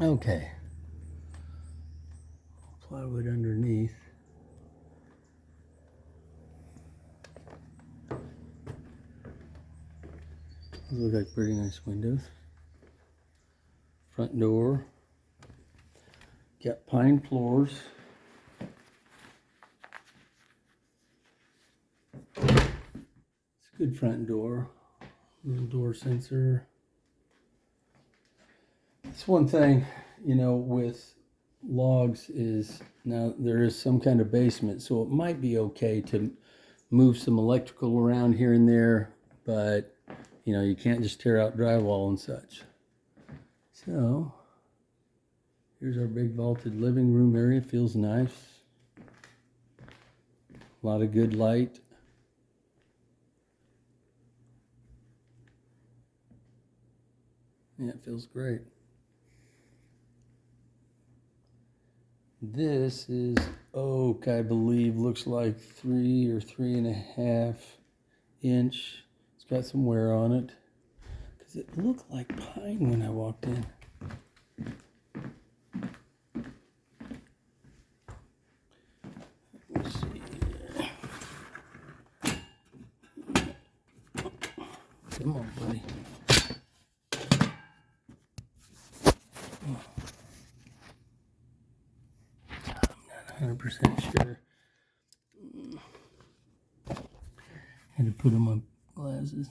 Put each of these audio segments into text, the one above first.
Okay. Plywood underneath. Those look like pretty nice windows. Front door. Got pine floors. It's a good front door. Little door sensor. That's one thing, with logs is now there is some kind of basement, so it might be okay to move some electrical around here and there, but you can't just tear out drywall and such. So here's our big vaulted living room area. Feels nice. A lot of good light. Yeah, it feels great. This is oak, I believe. Looks like 3 or 3.5 inch. It's got some wear on it. Because it looked like pine when I walked in. Let's see here. Come on, buddy. I'm not 100% sure. Had to put on my glasses.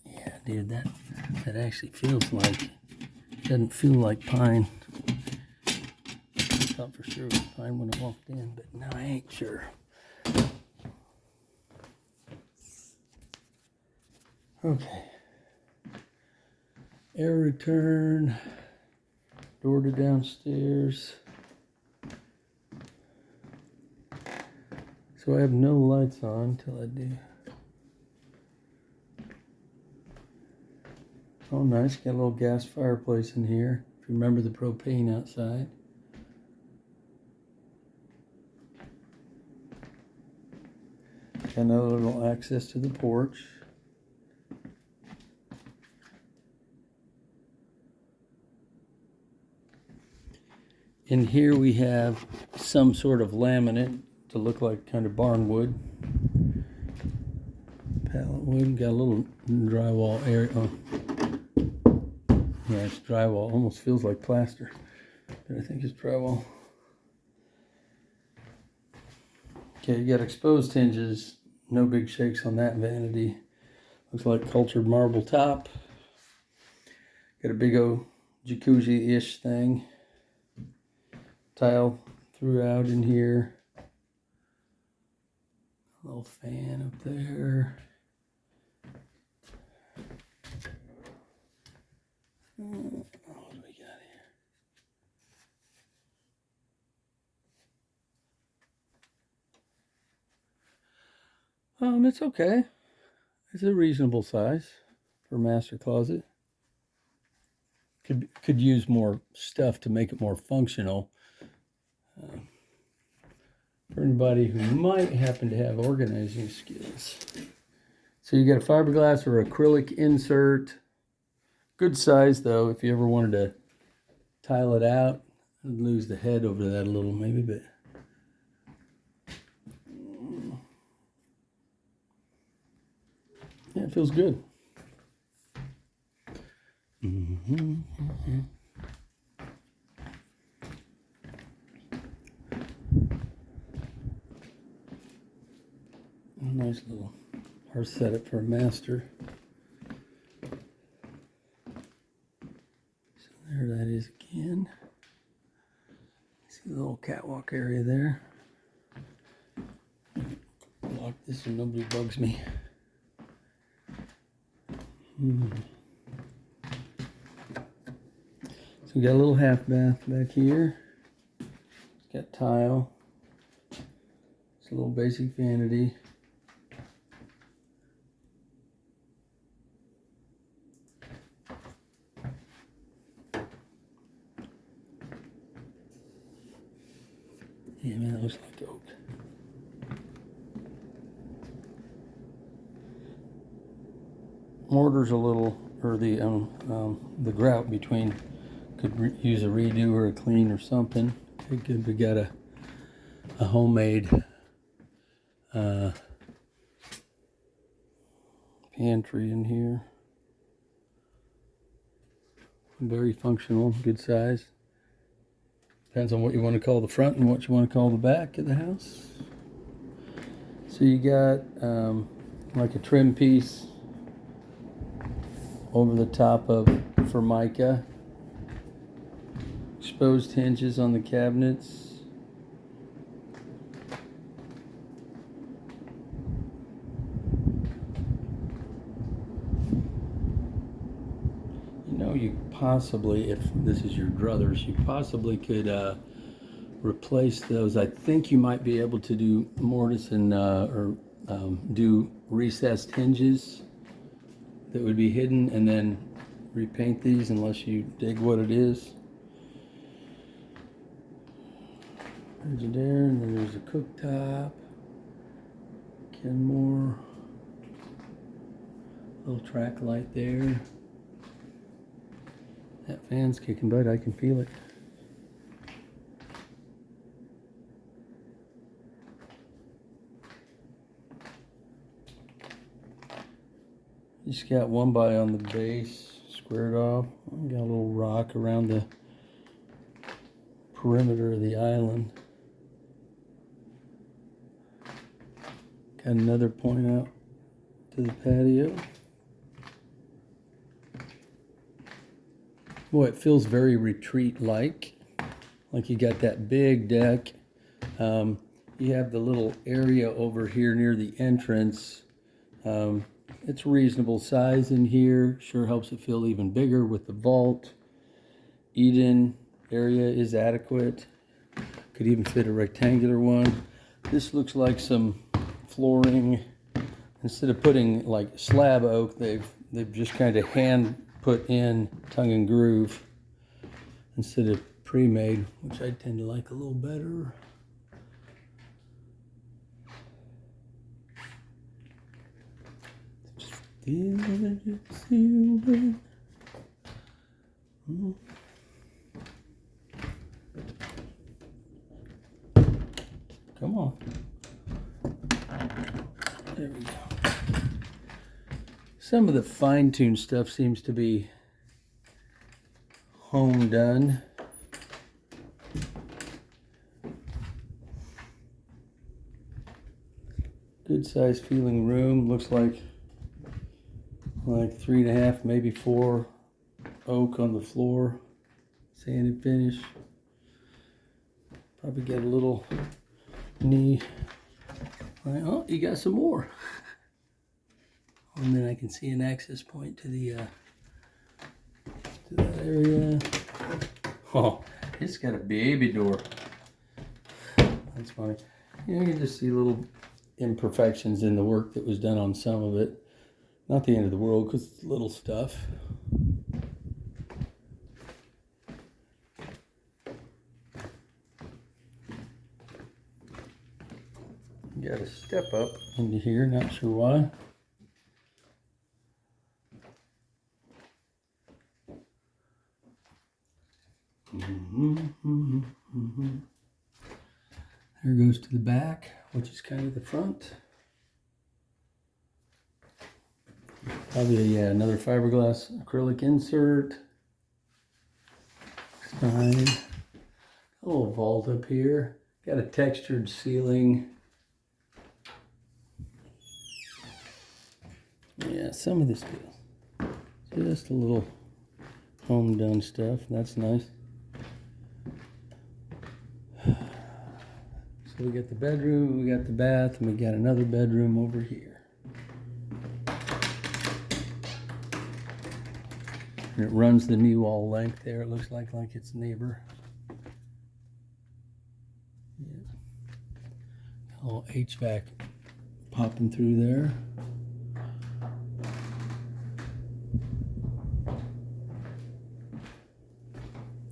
Yeah, dude, that actually feels like, doesn't feel like pine. I thought for sure it was pine when I walked in, but now I ain't sure. Okay. Air return. Door to downstairs. So I have no lights on until I do. Oh, nice. Got a little gas fireplace in here. If you remember the propane outside. Got another little access to the porch. In here we have some sort of laminate to look like kind of barn wood. Pallet wood. Got a little drywall area. Oh. Yeah, it's drywall. Almost feels like plaster, but I think it's drywall. Okay, you got exposed hinges. No big shakes on that vanity. Looks like cultured marble top. Got a big old jacuzzi-ish thing. Tile throughout in here. A little fan up there. What do we got here? It's okay. It's a reasonable size for a master closet. Could use more stuff to make it more functional. For anybody who might happen to have organizing skills. So you got a fiberglass or acrylic insert. Good size though, if you ever wanted to tile it out. I'd lose the head over that a little maybe, but yeah, it feels good. A nice little hearth setup for a master. So there that is again. See the little catwalk area there. Lock this so nobody bugs me. So we got a little half bath back here. It's got tile. It's a little basic vanity. Yeah, man, that looks like oak. Mortar's a little or the grout between. Could use a redo or a clean or something. Okay, good. We got a homemade pantry in here. Very functional, good size. Depends on what you want to call the front and what you want to call the back of the house. So you got like a trim piece over the top of Formica. Exposed hinges on the cabinets. You know, you possibly, if this is your druthers, you possibly could replace those. I think you might be able to do mortise and do recessed hinges that would be hidden, and then repaint these unless you dig what it is. There's a there, and then there's a cooktop. Kenmore. Little track light there. That fan's kicking butt, I can feel it. Just got one by on the base, squared off. Got a little rock around the perimeter of the island. Got another point out to the patio. Boy, it feels very retreat-like you got that big deck. You have the little area over here near the entrance. It's reasonable size in here. Sure helps it feel even bigger with the vault. Eat-in area is adequate. Could even fit a rectangular one. This looks like some flooring. Instead of putting like slab oak, they've just kind of hand put in tongue and groove instead of pre-made, which I tend to like a little better. Come on. There we go. Some of the fine-tuned stuff seems to be home done. Good size feeling room. Looks like 3.5, maybe 4 oak on the floor. Sanded finish. Probably get a little knee. Oh, you got some more. And then I can see an access point to the to that area. Oh, it's got a baby door. That's funny. You know, you just see little imperfections in the work that was done on some of it. Not the end of the world, because it's little stuff. You got to step up into here, not sure why. There goes to the back, which is kind of the front. Probably another fiberglass acrylic insert. Fine. A little vault up here. Got a textured ceiling. Yeah, some of this feels just a little home done stuff. That's nice. So we got the bedroom, we got the bath, and we got another bedroom over here. And it runs the knee wall length there. It looks like its neighbor. Yeah. A little HVAC popping through there.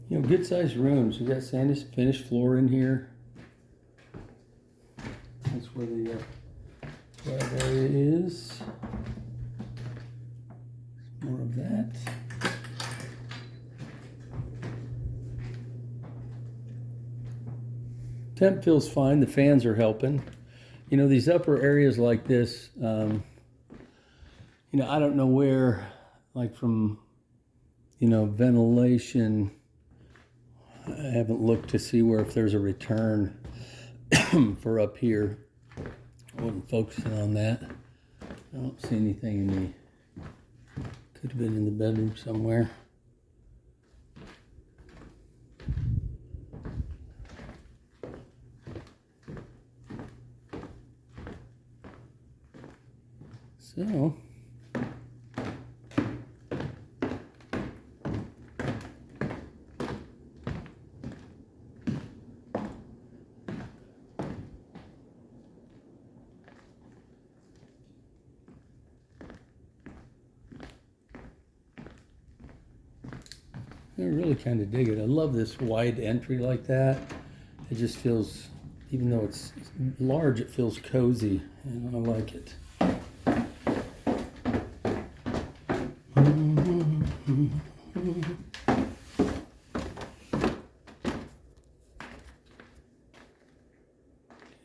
You know, good sized rooms. We got sanded finished floor in here. That's where the lab area is. More of that. that. Temp feels fine. The fans are helping. You know, these upper areas like this, you know, I don't know where, like from, you know, ventilation, I haven't looked to see where if there's a return for up here. I wasn't focusing on that. I don't see anything in the, could have been in the bedroom somewhere. So, I really kind of dig it. I love this wide entry like that. It just feels, even though it's large, it feels cozy, and I like it.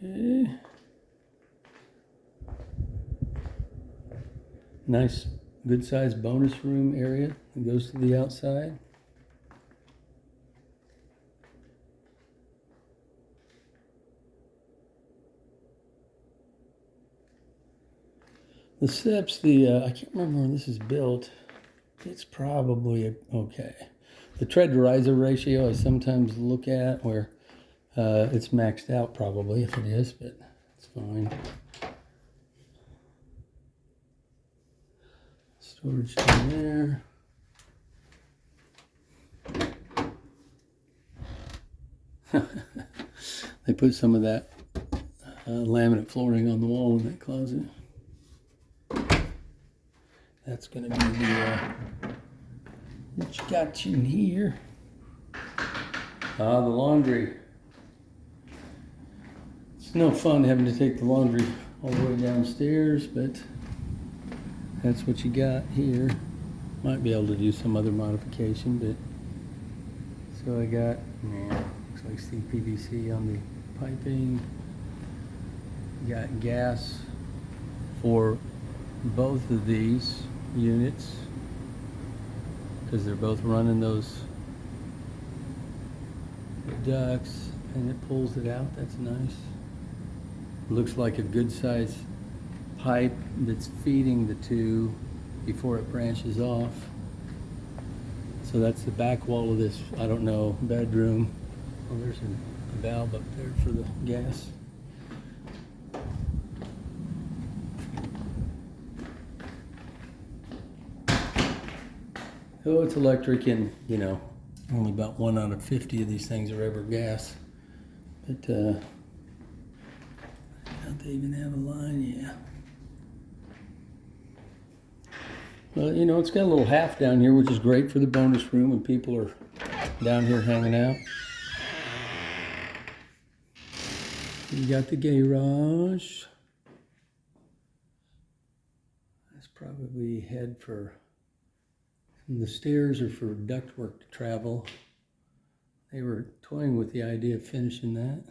Okay. Nice, good sized bonus room area that goes to the outside. The steps, I can't remember when this is built. It's probably okay. The tread to riser ratio I sometimes look at where it's maxed out probably if it is, but it's fine. Storage down there. They put some of that laminate flooring on the wall in that closet. That's going to be the what you got in here. The laundry. It's no fun having to take the laundry all the way downstairs, but that's what you got here. Might be able to do some other modification, but so I got, looks like CPVC on the piping. Got gas for both of these units because they're both running those ducts, and it pulls it out. That's nice. Looks like a good size pipe that's feeding the two before it branches off. So that's the back wall of this, I don't know, bedroom. Oh, there's a valve up there for the gas. Oh, it's electric, and you know, only about 1 out of 50 of these things are ever gas. But don't they even have a line? Yeah. Well, you know, it's got a little half down here, which is great for the bonus room when people are down here hanging out. You got the garage. That's probably head for. The stairs are for ductwork to travel. They were toying with the idea of finishing that.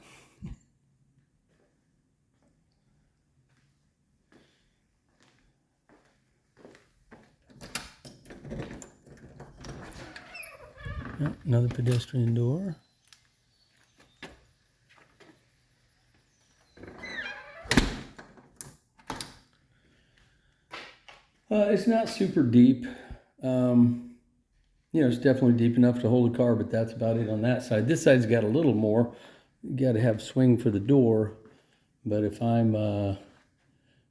Oh, another pedestrian door. It's not super deep. You know, it's definitely deep enough to hold a car, but that's about it on that side. This side's got a little more. You got to have swing for the door. But if I'm, to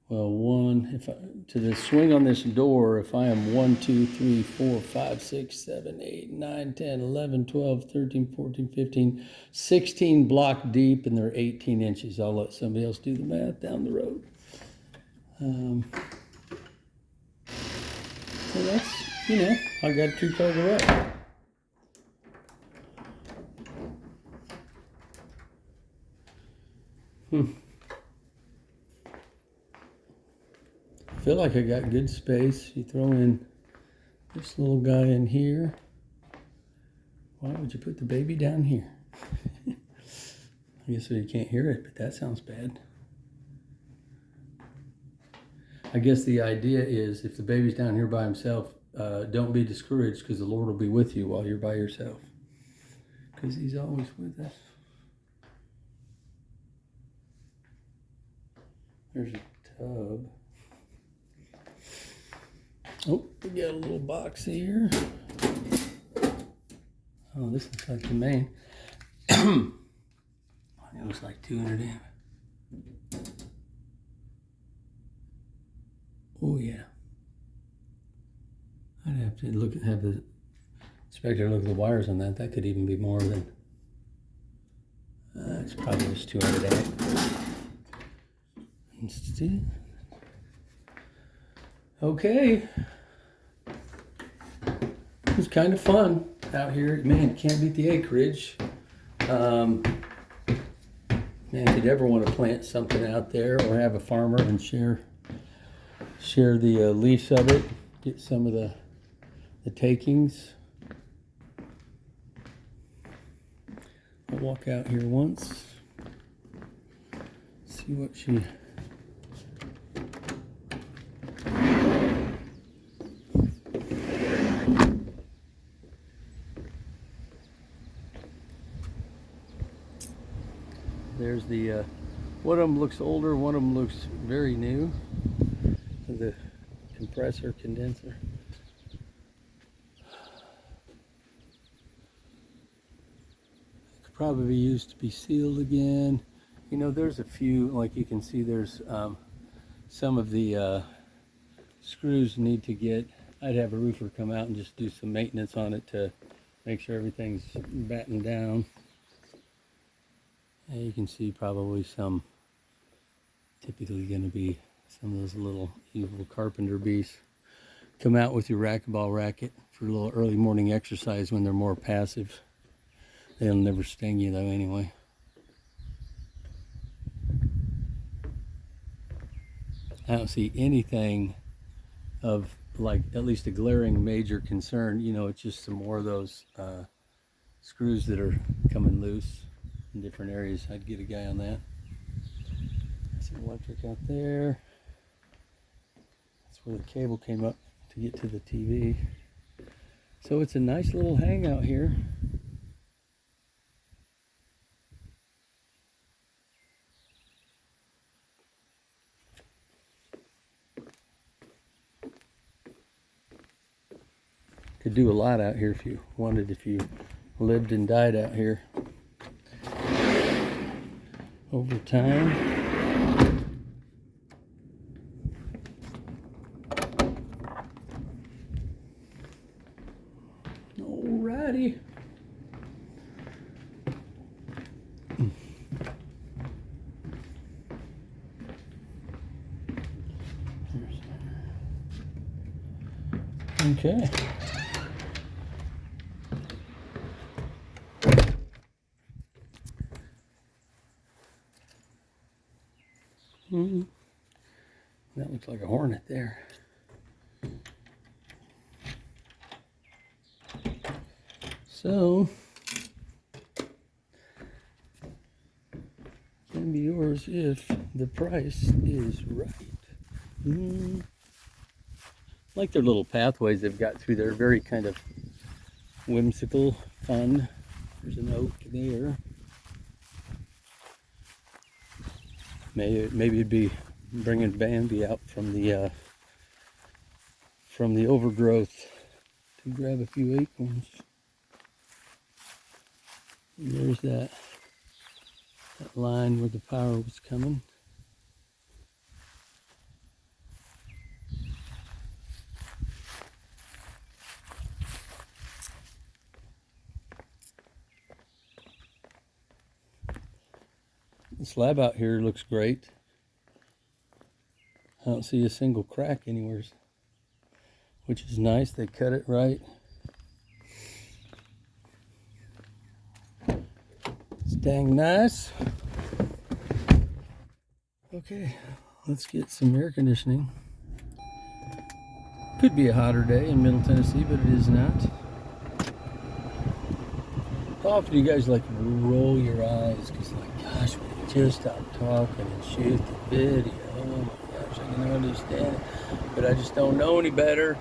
the swing on this door, if I am 1, 2, 3, 4, 5, 6, 7, 8, 9, 10, 11, 12, 13, 14, 15, 16 block deep, and they're 18 inches. I'll let somebody else do the math down the road. So that's, you know, I got a 2-car garage. I feel like I got good space. You throw in This little guy in here. Why would you put the baby down here? I guess so you can't hear it, but that sounds bad. I guess the idea is if the baby's down here by himself, don't be discouraged because the Lord will be with you while you're by yourself. Because he's always with us. There's a tub. Oh, we got a little box here. Oh, this looks like the main. It looks like 200 amp. Oh yeah. I'd have to have the inspector look at the wires on that. That could even be more than. It's probably just 200 amp. Okay. It was kind of fun out here. Man, can't beat the acreage. Man, if you'd ever want to plant something out there or have a farmer and share the lease of it, get some of the takings. I'll walk out here once, see what she. There's the, one of them looks older, one of them looks very new. The compressor, condenser. Could probably be used to be sealed again. You know, there's a few, like you can see there's some of the screws need to get, I'd have a roofer come out and just do some maintenance on it to make sure everything's battened down. And you can see probably some, typically going to be some of those little evil carpenter bees. Come out with your racquetball racket for a little early morning exercise when they're more passive. They'll never sting you though anyway. I don't see anything of like at least a glaring major concern. You know, it's just some more of those screws that are coming loose in different areas. I'd get a guy on that. Some electric out there. That's where the cable came up to get to the TV. So it's a nice little hangout here. Could do a lot out here if you wanted, if you lived and died out here. Over time. Alrighty. Okay. That looks like a hornet there. So, can be yours if the price is right. Like their little pathways they've got through there, very kind of whimsical, fun. There's an oak there. Maybe it'd be bringing Bambi out from the overgrowth to grab a few acorns. And there's that line where the power was coming. The slab out here looks great. I don't see a single crack anywhere, which is nice. They cut it right. It's dang nice. Okay, let's get some air conditioning. Could be a hotter day in Middle Tennessee, but it is not. How often do you guys like roll your eyes? Because like, gosh, we just stop talking and shoot the video. Oh my gosh, I can understand it, but I just don't know any better.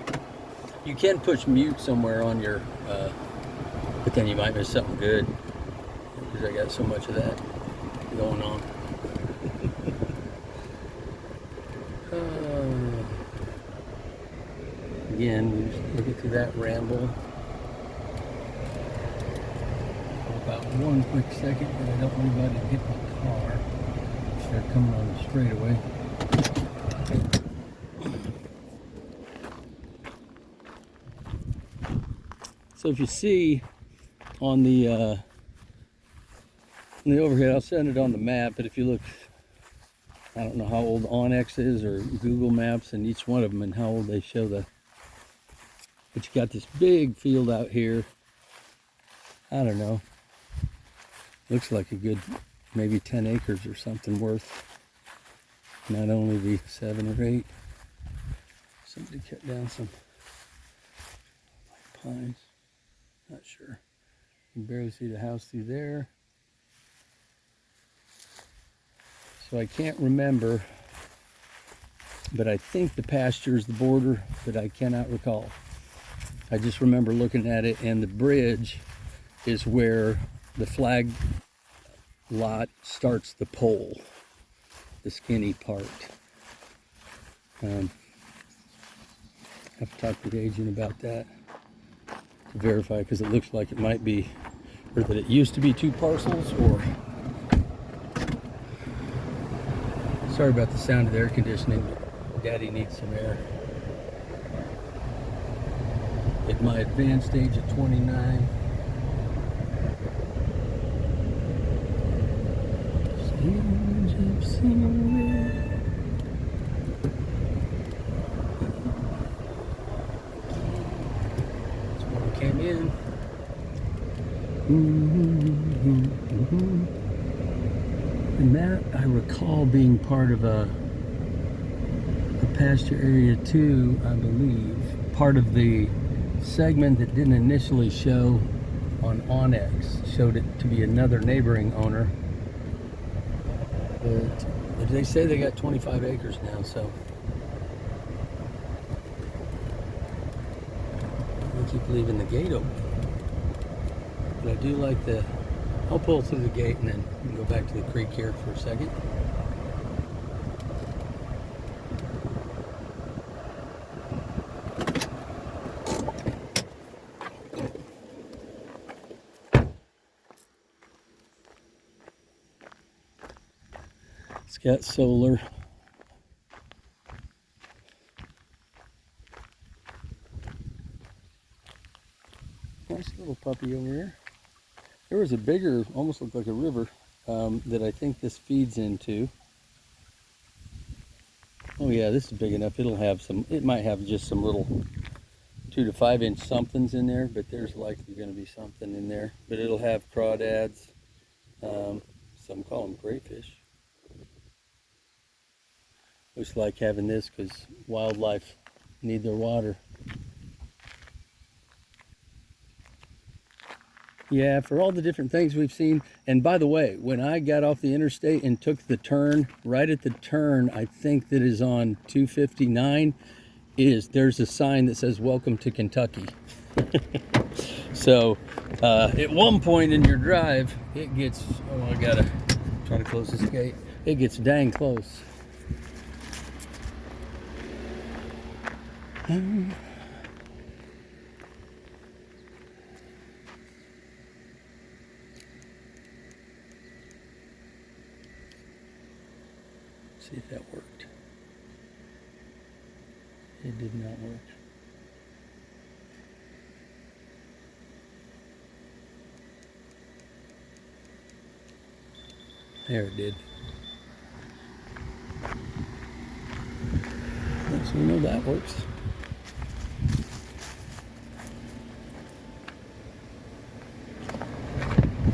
You can push mute somewhere on your, but then you might miss something good because I got so much of that going on. Again, we just looking through that ramble. About one quick second, but I don't want anybody to hit my car. They're coming on the straightaway. So if you see on the overhead, I'll send it on the map, but if you look, I don't know how old Onyx is or Google Maps and each one of them and how old they show the, but you got this big field out here. I don't know. Looks like a good maybe 10 acres or something worth. Not only the 7 or 8. Somebody cut down some pines. Not sure. You can barely see the house through there. So I can't remember, but I think the pasture is the border, but I cannot recall. I just remember looking at it, and the bridge is where the flag lot starts the pole, the skinny part. I have to talk to the agent about that to verify, because it looks like it might be, or that it used to be 2 parcels, or... Sorry about the sound of the air conditioning, but Daddy needs some air. At my advanced age of 29. That's where we came in. And that, I recall being part of a pasture area too, I believe. Part of the segment that didn't initially show on Onyx, showed it to be another neighboring owner. But they say they got 25 acres now, so we keep leaving the gate open. But I do like the, I'll pull through the gate and then we can go back to the creek here for a second. It's got solar. Nice little puppy over here. There was a bigger, almost looked like a river, that I think this feeds into. Oh yeah, this is big enough. It'll have some, it might have just some little 2 to 5 inch somethings in there, but there's likely going to be something in there. But it'll have crawdads. Some call them crayfish. Looks like having this because wildlife need their water. Yeah, for all the different things we've seen. And by the way, when I got off the interstate and took the turn, right at the turn, I think that is on 259, there's a sign that says "Welcome to Kentucky." So at one point in your drive, it gets, oh, I gotta try to close this gate. It gets dang close. See if that worked. It did not work. There, it did. So we know that works.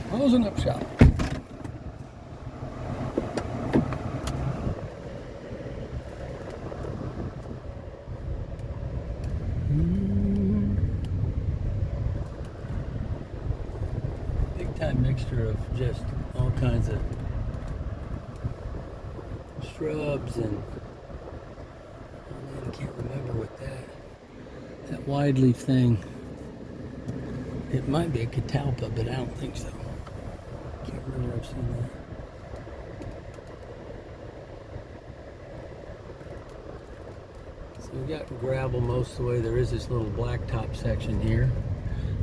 Closing up shop. ragtime mixture of just all kinds of shrubs and oh man, I can't remember what that wide leaf thing. It might be a catalpa, but I don't think so. Can't remember I've seen that. So we got gravel most of the way. There is this little blacktop section here.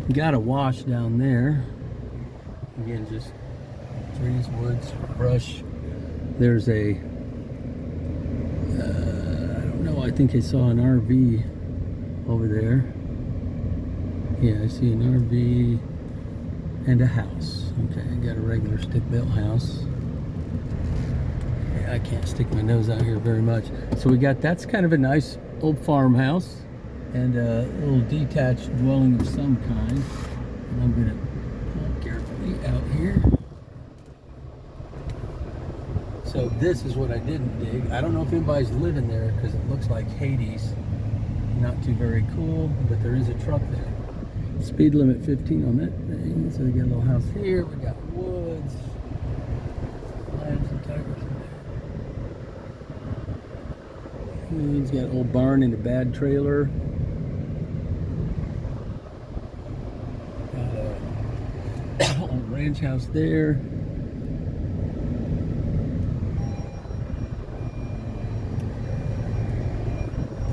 We got a wash down there. Again, just trees, woods, brush. There's a, I don't know, I think I saw an RV over there. Yeah, I see an RV and a house. Okay, I got a regular stick-built house. Yeah, I can't stick my nose out here very much. So we got, that's kind of a nice old farmhouse and a little detached dwelling of some kind. And I'm gonna pull carefully out here. So this is what I didn't dig. I don't know if anybody's living there because it looks like Hades. Not too very cool, but there is a truck there. Speed limit 15 on that thing. So we got a little house here. We got woods, lions and tigers in there. He's got an old barn and a bad trailer. Got a old ranch house there.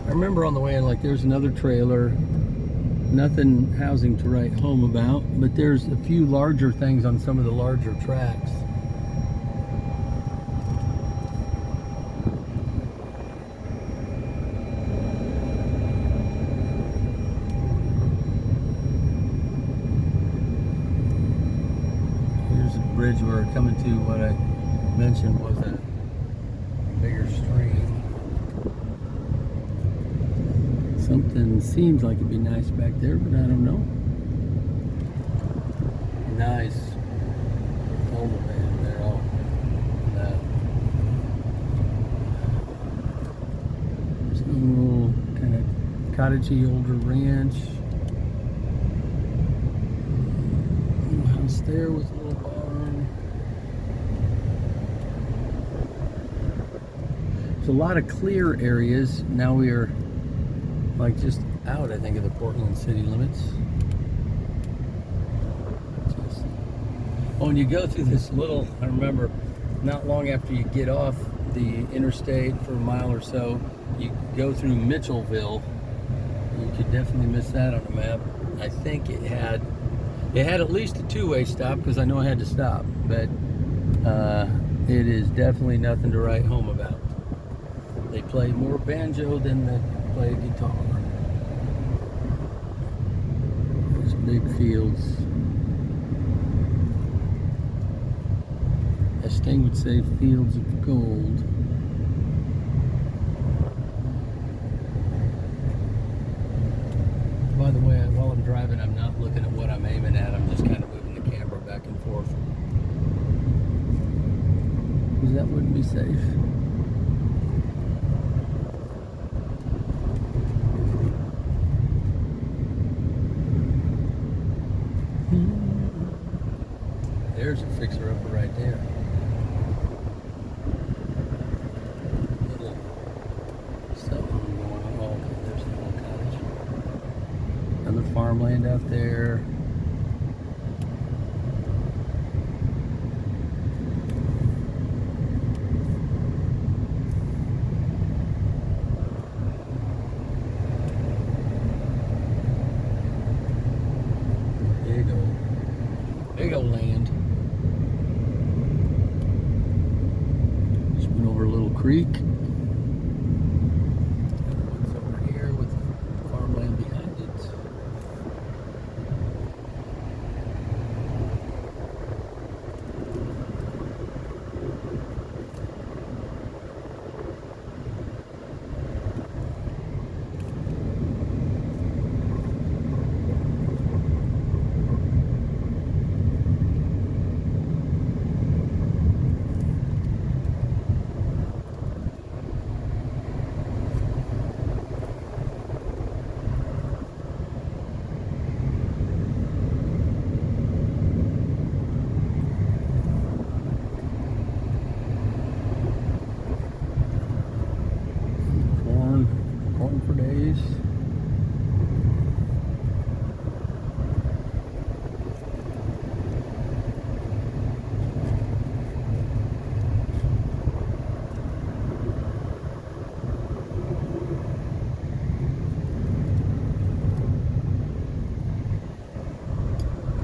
I remember on the way in, like, there's another trailer. Nothing housing to write home about, but there's a few larger things on some of the larger tracks. Here's a bridge we're coming to. What I mentioned was a bigger stream. Something seems like it'd be nice back there, but I don't know. Nice overman there, all that. There's a little kind of cottagey older ranch. Little house there with a little barn. There's a lot of clear areas. Now we are like just out, I think, of the Portland city limits. Oh, and you go through this little, I remember not long after you get off the interstate for a mile or so, you go through Mitchellville. You could definitely miss that on the map. I think it had at least a two-way stop because I know I had to stop, but it is definitely nothing to write home about. They play more banjo than they play guitar. There's big fields. As Sting would say, fields of gold. By the way, while I'm driving, I'm not looking at what I'm aiming at. I'm just kind of moving the camera back and forth. Because that wouldn't be safe. There's a fixer-upper right there. Little something going on. Oh, okay, there's the little cottage. Another farmland out there. Big old land. Just went over a little creek. Woods over here with farmland behind it.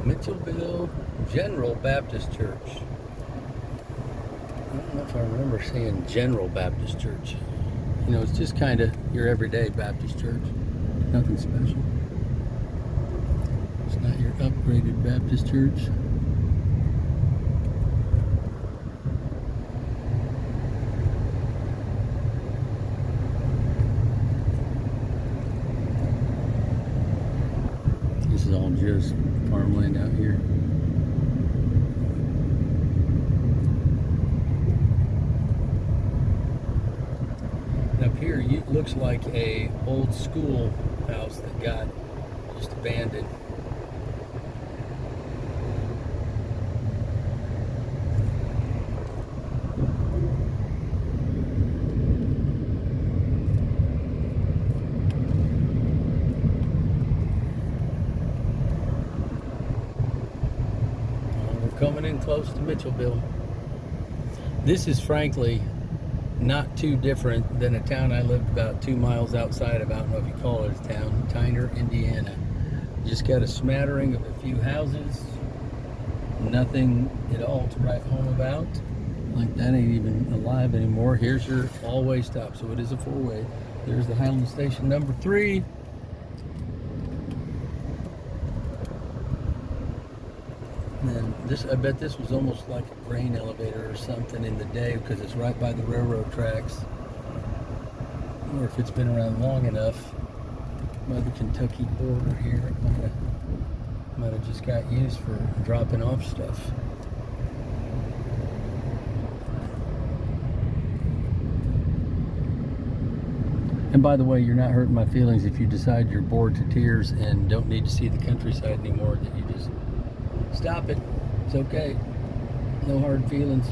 Mitchellville General Baptist Church. I don't know if I remember saying General Baptist Church. You know, it's just kind of your everyday Baptist church. Nothing special. It's not your upgraded Baptist church. This is all just farmland out here. Up here, it looks like a old school house that got just abandoned. We're coming in close to Mitchellville. This is frankly not too different than a town I lived about 2 miles outside of. I don't know if you call it a town, Tyner, Indiana. Just got a smattering of a few houses, nothing at all to write home about. Like that ain't even alive anymore. Here's your all-way stop, so it is a four-way. There's the Highland Station number 3. And this, I bet this was almost like a grain elevator or something in the day, because it's right by the railroad tracks. Or if it's been around long enough, by the Kentucky border here, it might have just got used for dropping off stuff. And by the way, you're not hurting my feelings if you decide you're bored to tears and don't need to see the countryside anymore, that you just stop it. It's okay. No hard feelings.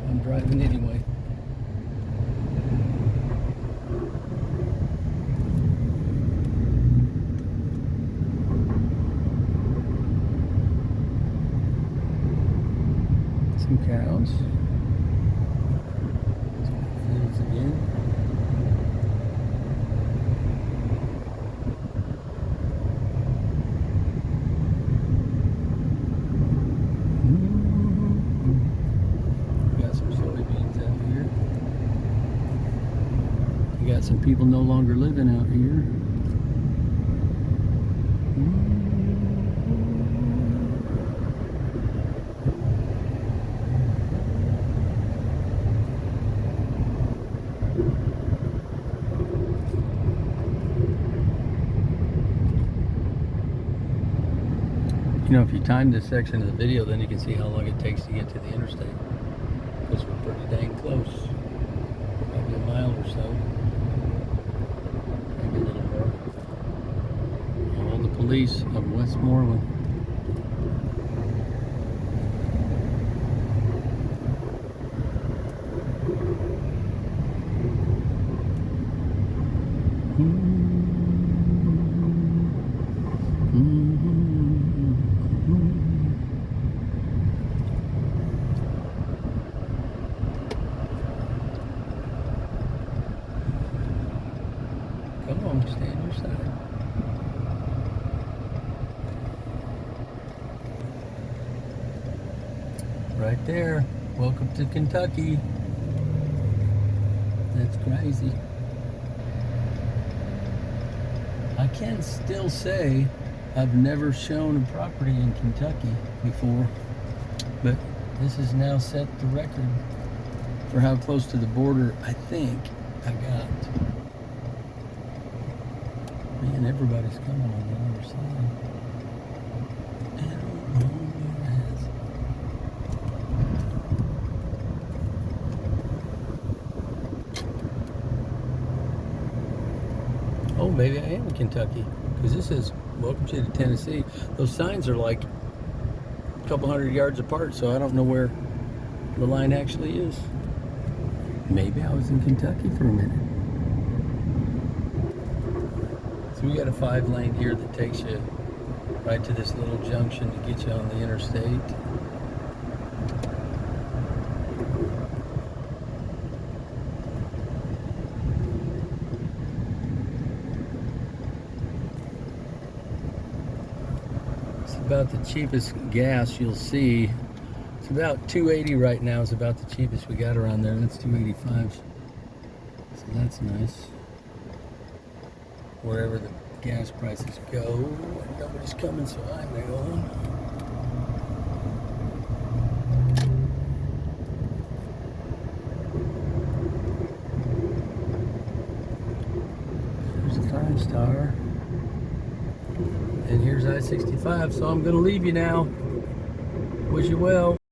I'm driving anyway. Some cows. Fields again. Got some people no longer living out here. You know, if you time this section of the video, then you can see how long it takes to get to the interstate. Because we're pretty dang close. Probably a mile or so. Maybe a little more. All the police of Westmoreland. Come on, stay on your side. Right there. Welcome to Kentucky. That's crazy. I can still say I've never shown a property in Kentucky before, but this has now set the record for how close to the border I think I got. Man, everybody's coming on the other side. I don't know where it is. Oh, maybe I am in Kentucky, because this says welcome to Tennessee. Those signs are like a couple hundred yards apart, so I don't know where the line actually is. Maybe I was in Kentucky for a minute. So we got a 5-lane here that takes you right to this little junction to get you on the interstate. about the cheapest gas you'll see. It's about $2.80 right now. Is about the cheapest we got around there. That's $2.85. So that's nice. Wherever the gas prices go, nobody's coming, so I'm going. There's a 5-star. And here's I-65, so I'm going to leave you now. Wish you well.